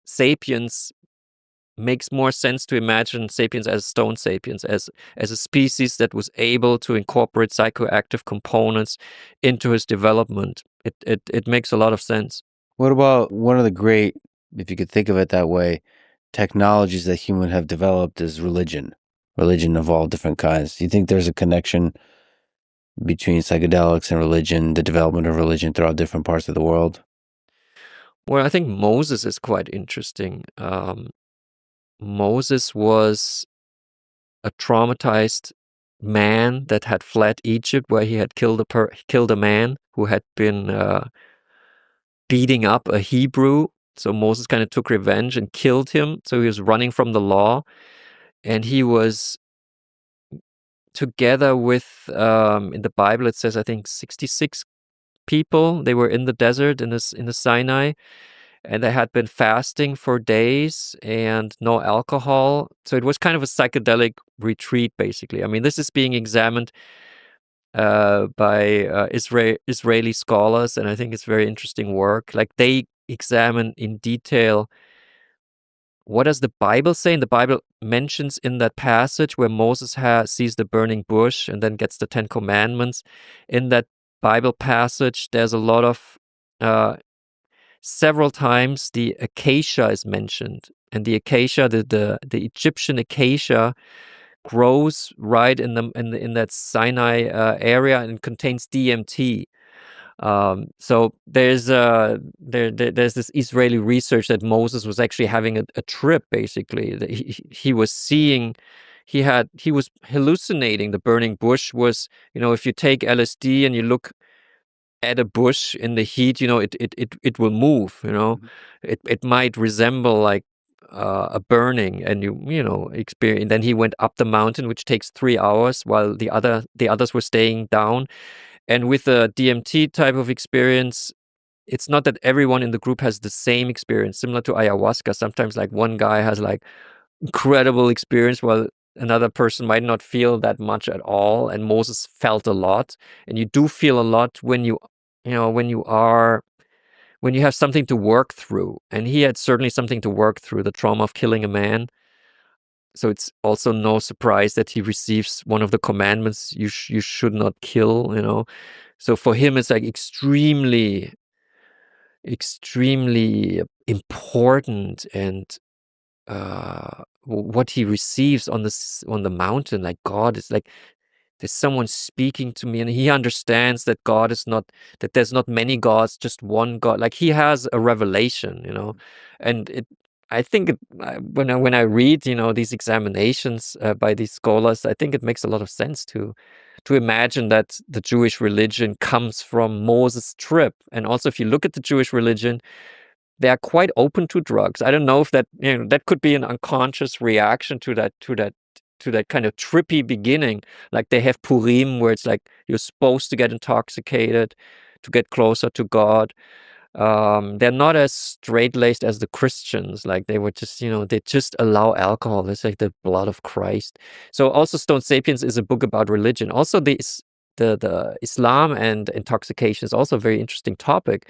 sapiens makes more sense to imagine sapiens as stone sapiens, as a species that was able to incorporate psychoactive components into his development. It makes a lot of sense. What about one of the great, if you could think of it that way, technologies that humans have developed is religion? Religion of all different kinds. Do you think there's a connection between psychedelics and religion, the development of religion throughout different parts of the world? Well, I think Moses is quite interesting. Moses was a traumatized man that had fled Egypt, where he had killed a man who had been beating up a Hebrew. So Moses kind of took revenge and killed him. So he was running from the law, and he was together with in the Bible it says I think 66 people. They were in the desert in the Sinai, and they had been fasting for days and no alcohol. So it was kind of a psychedelic retreat, basically. I mean, this is being examined by Israeli scholars, and I think it's very interesting work. Like, they examine in detail what does the Bible say. And the Bible mentions in that passage where Moses sees the burning bush and then gets the 10 Commandments. In that Bible passage, there's a lot of several times the acacia is mentioned, and the acacia, the Egyptian acacia, grows right in that Sinai area, and contains DMT. So there's this Israeli research that Moses was actually having a trip, basically. That he was seeing, he was hallucinating. The burning bush was, if you take LSD and you look at a bush in the heat, it will move. It might resemble like a burning, and experience. And then he went up the mountain, which takes 3 hours, while the others were staying down. And with the DMT type of experience, it's not that everyone in the group has the same experience. Similar to ayahuasca, sometimes like one guy has like incredible experience, while another person might not feel that much at all. And Moses felt a lot, and you do feel a lot when when you have something to work through. And he had certainly something to work through, the trauma of killing a man. So it's also no surprise that he receives one of the commandments: you should not kill. So for him, it's like extremely, extremely important. And what he receives on the mountain, like, God is like, there's someone speaking to me, and he understands that God is not, that there's not many gods, just one God. Like, he has a revelation. And I think when I read these examinations by these scholars, I think it makes a lot of sense to imagine that the Jewish religion comes from Moses' trip. And also, if you look at the Jewish religion, they are quite open to drugs. I don't know if that could be an unconscious reaction to that kind of trippy beginning. Like, they have Purim, where it's like you're supposed to get intoxicated to get closer to God. They're not as straight-laced as the Christians. Like, they were just, they just allow alcohol. It's like the blood of Christ. So also, Stone Sapiens is a book about religion. Also, the Islam and intoxication is also a very interesting topic.